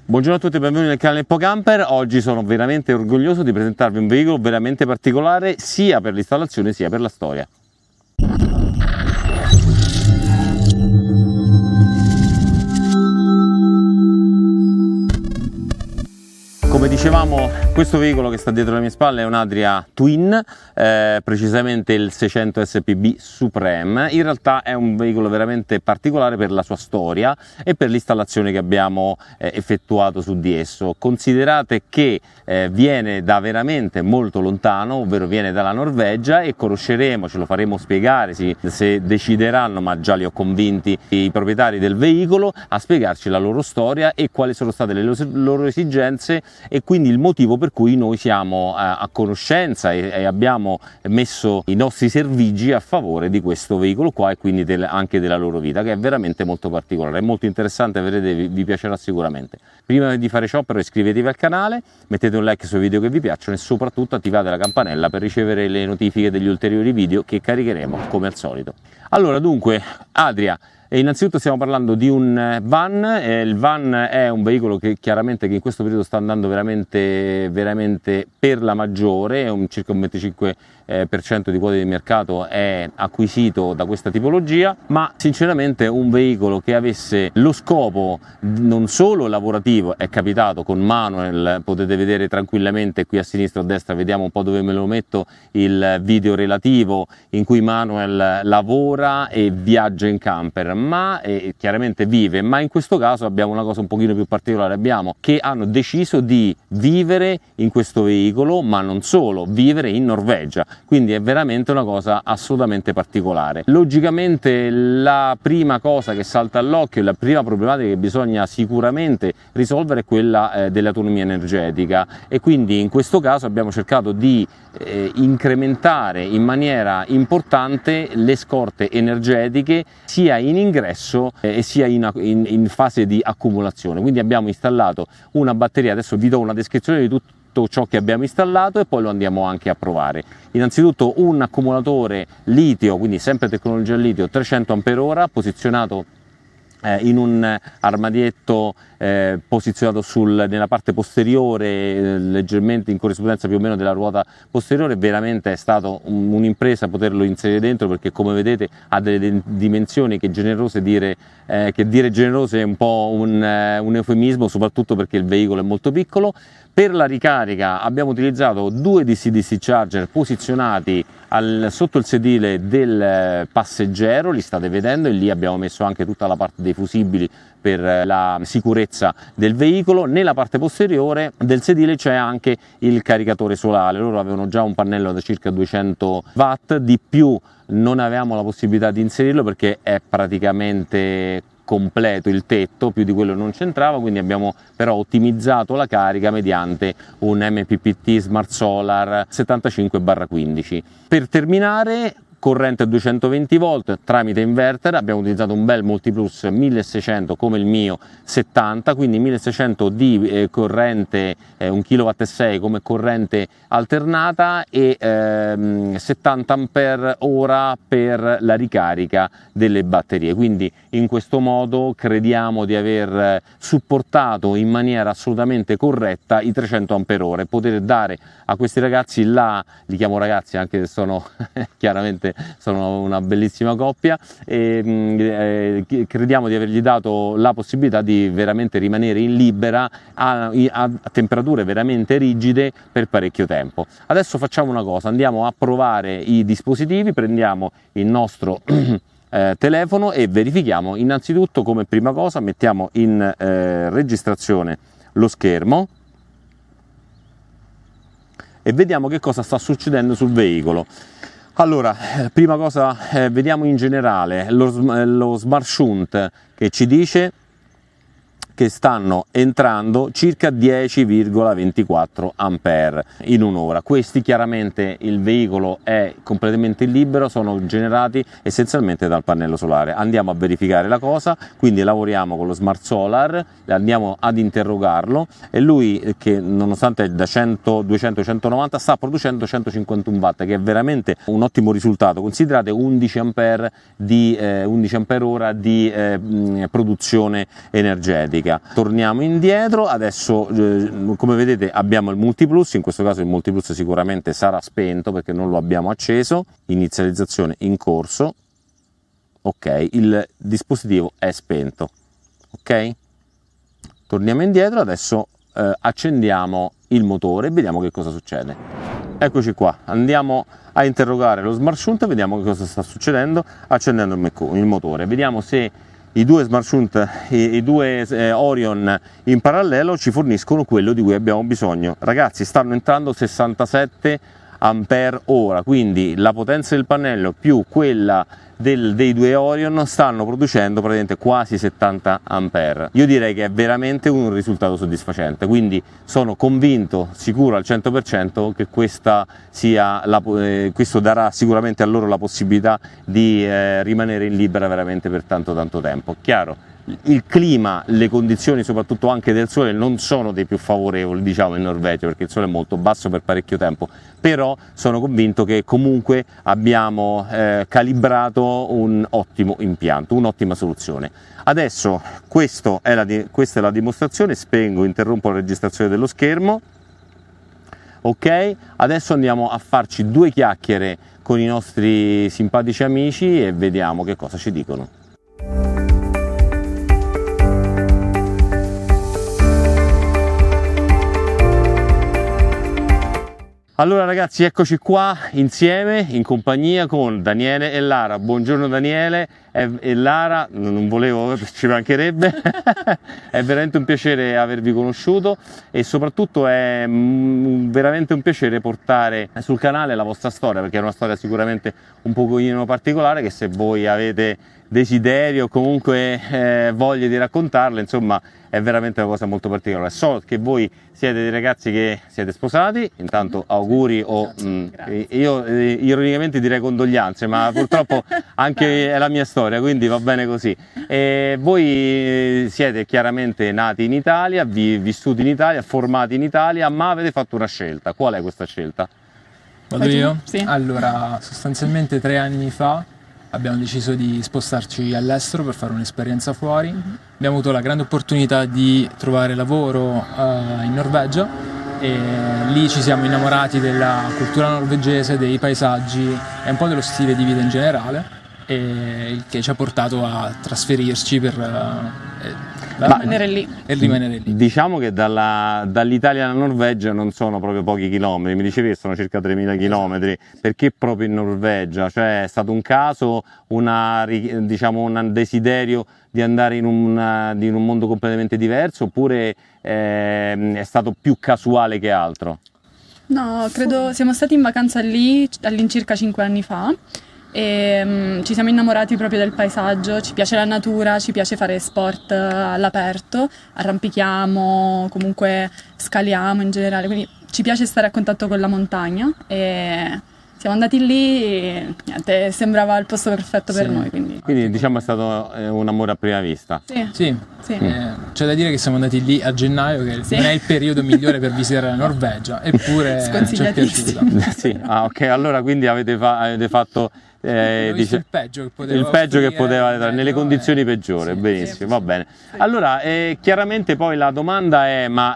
Buongiorno a tutti e benvenuti nel canale Ippocamper. Oggi sono veramente orgoglioso di presentarvi un veicolo veramente particolare sia per l'installazione sia per la storia. Come dicevamo, questo veicolo che sta dietro le mie spalle è un Adria Twin, precisamente il 600 SPB Supreme. In realtà è un veicolo veramente particolare per la sua storia e per l'installazione che abbiamo effettuato su di esso. Considerate che viene da veramente molto lontano, ovvero viene dalla Norvegia, e conosceremo, ce lo faremo spiegare se decideranno, ma già li ho convinti i proprietari del veicolo, a spiegarci la loro storia e quali sono state le loro esigenze e quindi il motivo per cui noi siamo a conoscenza e abbiamo messo i nostri servigi a favore di questo veicolo qua e quindi anche della loro vita, che è veramente molto particolare, è molto interessante, vedrete, vi piacerà sicuramente. Prima di fare ciò però iscrivetevi al canale, mettete un like sui video che vi piacciono e soprattutto attivate la campanella per ricevere le notifiche degli ulteriori video che caricheremo come al solito. Allora, dunque, Adria. E innanzitutto stiamo parlando di un van, il van è un veicolo che chiaramente in questo periodo sta andando veramente per la maggiore, circa un 25% di quota di mercato è acquisito da questa tipologia, ma sinceramente un veicolo che avesse lo scopo non solo lavorativo, è capitato con Manuel, potete vedere tranquillamente qui a sinistra o a destra, vediamo un po' dove me lo metto, il video relativo in cui Manuel lavora e viaggia in camper, ma chiaramente vive, ma in questo caso abbiamo una cosa un pochino più particolare, abbiamo che hanno deciso di vivere in questo veicolo, ma non solo, vivere in Norvegia, quindi è veramente una cosa assolutamente particolare. Logicamente la prima cosa che salta all'occhio, la prima problematica che bisogna sicuramente risolvere è quella dell'autonomia energetica, e quindi in questo caso abbiamo cercato di incrementare in maniera importante le scorte energetiche sia in ingresso e sia in fase di accumulazione. Quindi abbiamo installato una batteria, adesso vi do una descrizione di tutto ciò che abbiamo installato e poi lo andiamo anche a provare. Innanzitutto un accumulatore litio, quindi sempre tecnologia litio, 300 Ah, posizionato in un armadietto posizionato nella parte posteriore, leggermente in corrispondenza più o meno della ruota posteriore. Veramente è stato un'impresa poterlo inserire dentro, perché come vedete ha delle dimensioni che dire generose è un po' un eufemismo, soprattutto perché il veicolo è molto piccolo. Per la ricarica abbiamo utilizzato due DC-DC charger posizionati sotto il sedile del passeggero, li state vedendo, e lì abbiamo messo anche tutta la parte dei fusibili per la sicurezza del veicolo. Nella parte posteriore del sedile c'è anche il caricatore solare, loro avevano già un pannello da circa 200 watt, di più non avevamo la possibilità di inserirlo perché è praticamente completo il tetto, più di quello non c'entrava, quindi abbiamo però ottimizzato la carica mediante un MPPT Smart Solar 75/15. Per terminare, corrente a 220 volt tramite inverter, abbiamo utilizzato un bel Multiplus 1600 come il mio 70, quindi 1600 di corrente 1,6 kW come corrente alternata e 70 Ah per la ricarica delle batterie. Quindi in questo modo crediamo di aver supportato in maniera assolutamente corretta i 300 Ah, poter dare a questi ragazzi, li chiamo ragazzi anche se sono chiaramente sono una bellissima coppia, e crediamo di avergli dato la possibilità di veramente rimanere in libera a temperature veramente rigide per parecchio tempo. Adesso facciamo una cosa, andiamo a provare i dispositivi, prendiamo il nostro telefono e verifichiamo. Innanzitutto, come prima cosa, mettiamo in registrazione lo schermo e vediamo che cosa sta succedendo sul veicolo. Allora, prima cosa, vediamo in generale lo Smart Shunt che ci dice che stanno entrando circa 10,24 ampere in un'ora. Questi chiaramente, il veicolo è completamente libero, sono generati essenzialmente dal pannello solare. Andiamo a verificare la cosa, quindi lavoriamo con lo Smart Solar, andiamo ad interrogarlo e lui, che nonostante è da 100, 200, 190 sta producendo 151 watt, che è veramente un ottimo risultato. Considerate 11 ampere ora di produzione energetica. verifica. Torniamo indietro, adesso come vedete abbiamo il multiplus, in questo caso il multiplus sicuramente sarà spento perché non lo abbiamo acceso, inizializzazione in corso, ok, il dispositivo è spento, ok? Torniamo indietro, adesso accendiamo il motore e vediamo che cosa succede. Eccoci qua, andiamo a interrogare lo Smart Shunt e vediamo che cosa sta succedendo accendendo il motore. Vediamo se i due Smart Shunt, i due Orion in parallelo ci forniscono quello di cui abbiamo bisogno. Ragazzi, stanno entrando 67 ampere ora, quindi la potenza del pannello più quella dei due Orion stanno producendo praticamente quasi 70 ampere. Io direi che è veramente un risultato soddisfacente, quindi sono convinto, sicuro al 100% che questo darà sicuramente a loro la possibilità di rimanere in libera veramente per tanto tempo. Chiaro, il clima, le condizioni soprattutto anche del sole non sono dei più favorevoli, diciamo, in Norvegia, perché il sole è molto basso per parecchio tempo, però sono convinto che comunque abbiamo calibrato un ottimo impianto, un'ottima soluzione. Adesso questa è la dimostrazione, spengo, interrompo la registrazione dello schermo. Ok, adesso andiamo a farci due chiacchiere con i nostri simpatici amici e vediamo che cosa ci dicono. Allora ragazzi, eccoci qua insieme in compagnia con Daniele e Lara. Buongiorno Daniele e Lara, non volevo, ci mancherebbe, è veramente un piacere avervi conosciuto e soprattutto è veramente un piacere portare sul canale la vostra storia, perché è una storia sicuramente un pochino particolare che, se voi avete desiderio o comunque voglia di raccontarla, insomma è veramente una cosa molto particolare. So che voi siete dei ragazzi che siete sposati, intanto auguri, io ironicamente direi condoglianze, ma purtroppo anche è la mia storia, quindi va bene così. E voi siete chiaramente nati in Italia, vissuti in Italia, formati in Italia, ma avete fatto una scelta. Qual è questa scelta? Vado io? Sì. Allora, sostanzialmente 3 anni fa abbiamo deciso di spostarci all'estero per fare un'esperienza fuori. Abbiamo avuto la grande opportunità di trovare lavoro in Norvegia e lì ci siamo innamorati della cultura norvegese, dei paesaggi e un po' dello stile di vita in generale, e il che ci ha portato a trasferirci per rimanere lì. e rimanere lì. Diciamo che dall'Italia alla Norvegia non sono proprio pochi chilometri, mi dicevi che sono circa 3.000 chilometri. Perché proprio in Norvegia? Cioè è stato un caso, diciamo un desiderio di andare in un mondo completamente diverso, oppure è stato più casuale che altro? No, credo siamo stati in vacanza lì all'incirca 5 anni fa e ci siamo innamorati proprio del paesaggio, ci piace la natura, ci piace fare sport all'aperto, arrampichiamo, comunque scaliamo in generale, quindi ci piace stare a contatto con la montagna e siamo andati lì e niente, sembrava il posto perfetto per noi. Quindi diciamo è stato un amore a prima vista. Sì. C'è da dire che siamo andati lì a gennaio, che non è il periodo migliore per visitare la Norvegia, eppure ci è piaciuta. Sì. Ah, ok, allora quindi avete fatto il peggio che poteva dare, nelle condizioni peggiori. Benissimo, va bene. Allora, chiaramente poi la domanda è, ma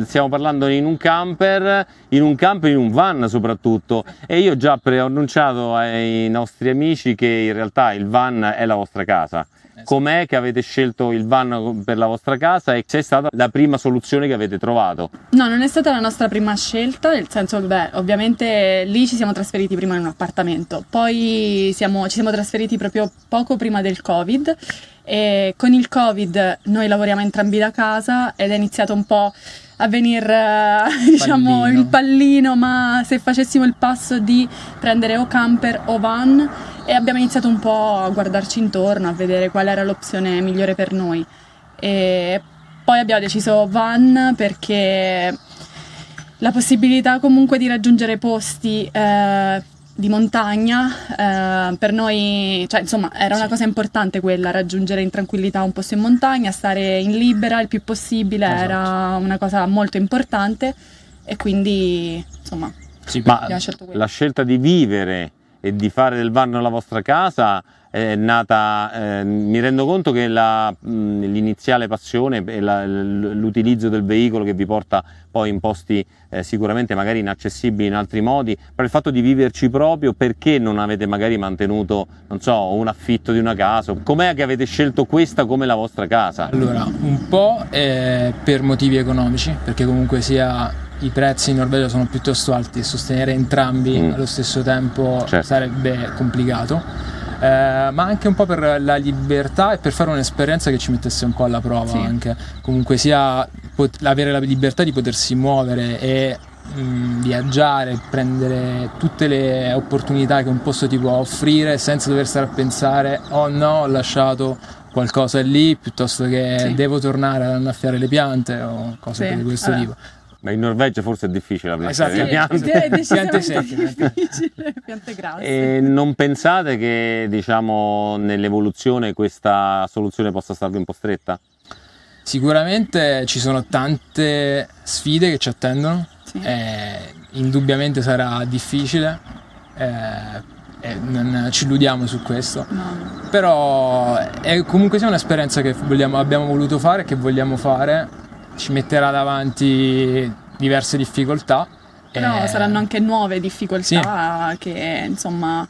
stiamo parlando in un camper, in un van soprattutto, e io già preannunciato ai nostri amici che in realtà il van è la vostra casa. Com'è che avete scelto il van per la vostra casa e se è stata la prima soluzione che avete trovato? No, non è stata la nostra prima scelta, nel senso che ovviamente lì ci siamo trasferiti prima in un appartamento, poi ci siamo trasferiti proprio poco prima del Covid e con il Covid noi lavoriamo entrambi da casa ed è iniziato un po' a venire diciamo il pallino, ma se facessimo il passo di prendere o camper o van, e abbiamo iniziato un po' a guardarci intorno, a vedere qual era l'opzione migliore per noi e poi abbiamo deciso van perché la possibilità comunque di raggiungere posti di montagna per noi, cioè insomma era una cosa importante quella, raggiungere in tranquillità un posto in montagna, stare in libera il più possibile, era una cosa molto importante e quindi insomma Ma abbiamo scelto quello. la scelta di vivere e di fare del van la vostra casa è nata, mi rendo conto che l'iniziale passione è l'utilizzo del veicolo che vi porta poi in posti sicuramente magari inaccessibili in altri modi, però il fatto di viverci proprio, perché non avete magari mantenuto, non so, un affitto di una casa? Com'è che avete scelto questa come la vostra casa? Allora, un po' per motivi economici, perché comunque sia i prezzi in Norvegia sono piuttosto alti e sostenere entrambi allo stesso tempo Certo. sarebbe complicato, ma anche un po' per la libertà e per fare un'esperienza che ci mettesse un po' alla prova, Sì. anche comunque sia avere la libertà di potersi muovere e viaggiare, prendere tutte le opportunità che un posto ti può offrire senza dover stare a pensare oh no, ho lasciato qualcosa lì, piuttosto che Sì. devo tornare ad annaffiare le piante o cose Sì. di questo tipo. Ma in Norvegia forse è difficile la Esatto. le piante. È decisamente Piante secche. difficile, piante grasse. E non pensate che, diciamo, nell'evoluzione questa soluzione possa starvi un po' stretta? Sicuramente ci sono tante sfide che ci attendono, Sì. indubbiamente sarà difficile, non ci illudiamo su questo, No. però è comunque sia un'esperienza che abbiamo voluto fare, che vogliamo fare, ci metterà davanti diverse difficoltà. Però saranno anche nuove difficoltà che insomma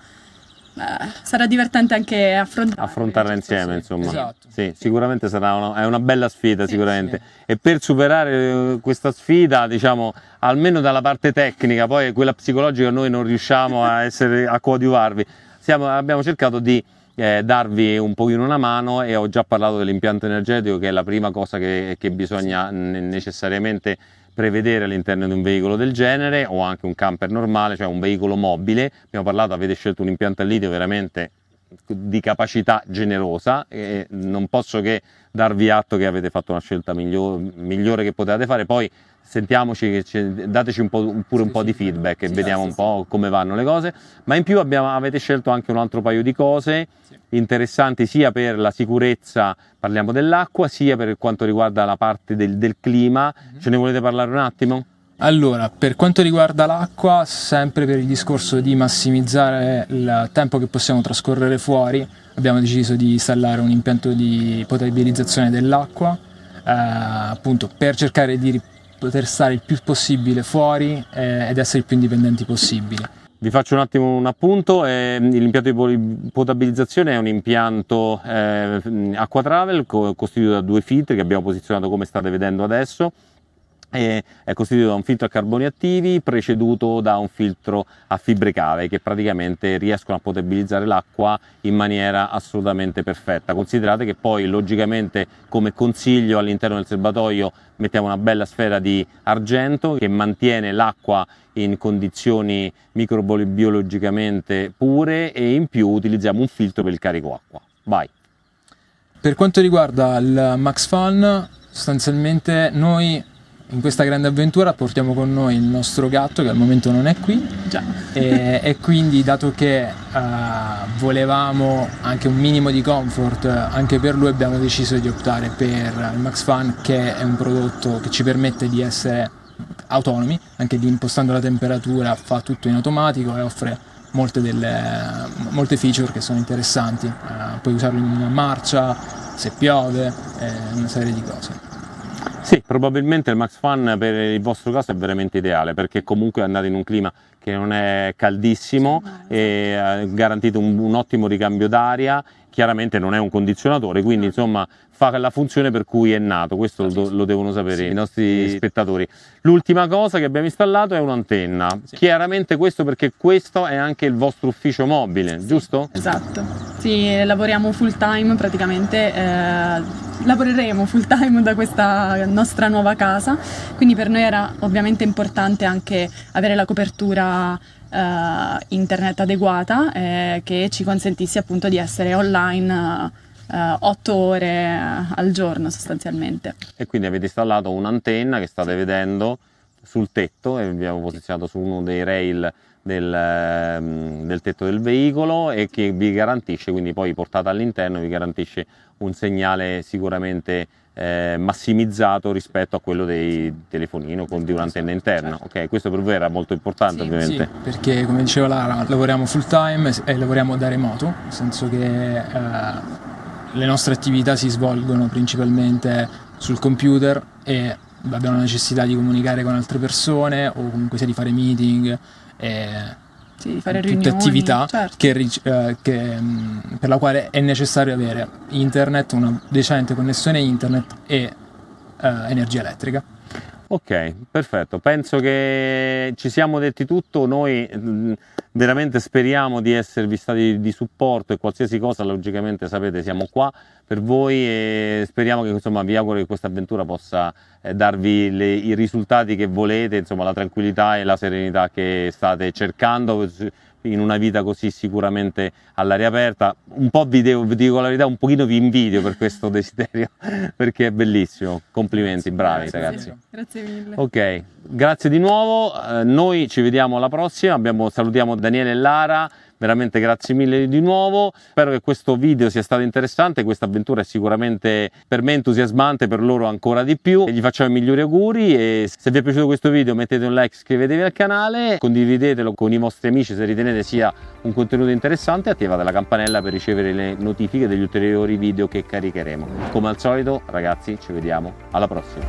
sarà divertente anche Affrontarla insieme, insomma. Esatto. Sì, sicuramente è una bella sfida, Sì, sicuramente. E per superare questa sfida, diciamo, almeno dalla parte tecnica, poi quella psicologica noi non riusciamo a coadiuvarvi. Abbiamo cercato di darvi un pochino una mano, e ho già parlato dell'impianto energetico, che è la prima cosa che bisogna necessariamente prevedere all'interno di un veicolo del genere, o anche un camper normale, cioè un veicolo mobile. Abbiamo parlato, avete scelto un impianto a litio veramente di capacità generosa, e non posso che darvi atto che avete fatto una scelta migliore che potevate fare. Poi sentiamoci, dateci pure un po' di feedback e vediamo un po' come vanno le cose. Ma in più avete scelto anche un altro paio di cose interessanti, sia per la sicurezza, parliamo dell'acqua, sia per quanto riguarda la parte del clima. Ce ne volete parlare un attimo? Allora, per quanto riguarda l'acqua, sempre per il discorso di massimizzare il tempo che possiamo trascorrere fuori, abbiamo deciso di installare un impianto di potabilizzazione dell'acqua, appunto per cercare di poter stare il più possibile fuori ed essere il più indipendenti possibili. Vi faccio un attimo un appunto. L'impianto di potabilizzazione è un impianto Aqua Travel costituito da 2 filtri che abbiamo posizionato come state vedendo adesso. È costituito da un filtro a carboni attivi preceduto da un filtro a fibre cave, che praticamente riescono a potabilizzare l'acqua in maniera assolutamente perfetta. Considerate che poi logicamente, come consiglio, all'interno del serbatoio mettiamo una bella sfera di argento che mantiene l'acqua in condizioni microbiologicamente pure, e in più utilizziamo un filtro per il carico acqua. Vai. Per quanto riguarda il Max Fun, sostanzialmente noi in questa grande avventura portiamo con noi il nostro gatto, che al momento non è qui. Già. E quindi, dato che volevamo anche un minimo di comfort anche per lui, abbiamo deciso di optare per il Max Fun, che è un prodotto che ci permette di essere autonomi, anche di impostando la temperatura fa tutto in automatico e offre molte feature che sono interessanti. Puoi usarlo in marcia, se piove, una serie di cose. Sì, probabilmente il Max Fun per il vostro caso è veramente ideale, perché comunque andate in un clima che non è caldissimo e garantite un ottimo ricambio d'aria. Chiaramente non è un condizionatore, quindi insomma fa la funzione per cui è nato. Questo lo devono sapere i nostri spettatori. L'ultima cosa che abbiamo installato è un'antenna. Chiaramente questo perché questo è anche il vostro ufficio mobile, giusto? Esatto. Sì, lavoriamo full time praticamente, lavoreremo full time da questa nostra nuova casa, quindi per noi era ovviamente importante anche avere la copertura internet adeguata, che ci consentisse appunto di essere online 8 ore al giorno sostanzialmente. E quindi avete installato un'antenna che state vedendo sul tetto, e abbiamo posizionato su uno dei rail del tetto del veicolo, e che vi garantisce, quindi poi portata all'interno, vi garantisce un segnale sicuramente massimizzato rispetto a quello dei telefonino di un'antenna interna. Ok, questo per voi era molto importante, ovviamente. Sì, perché come diceva Lara, lavoriamo full time e lavoriamo da remoto, nel senso che le nostre attività si svolgono principalmente sul computer e abbiamo la necessità di comunicare con altre persone o comunque sia di fare meeting Sì, di fare tutte riunioni, attività certo. per la quale è necessario avere internet, una decente connessione internet e energia elettrica. Ok, perfetto. Penso che ci siamo detti tutto. Noi veramente speriamo di esservi stati di supporto e qualsiasi cosa, logicamente sapete, siamo qua per voi e speriamo che, insomma, vi auguro che questa avventura possa darvi i risultati che volete, insomma, la tranquillità e la serenità che state cercando in una vita così sicuramente all'aria aperta. Un po' vi dico la verità, un pochino vi invidio per questo desiderio perché è bellissimo. Complimenti, bravi ragazzi. Grazie mille. Ok, grazie di nuovo, noi ci vediamo alla prossima, salutiamo Daniele e Lara, veramente grazie mille di nuovo, spero che questo video sia stato interessante, questa avventura è sicuramente per me entusiasmante, per loro ancora di più, e gli facciamo i migliori auguri e se vi è piaciuto questo video mettete un like, iscrivetevi al canale, condividetelo con i vostri amici se ritenete sia un contenuto interessante e attivate la campanella per ricevere le notifiche degli ulteriori video che caricheremo. Come al solito ragazzi ci vediamo alla prossima.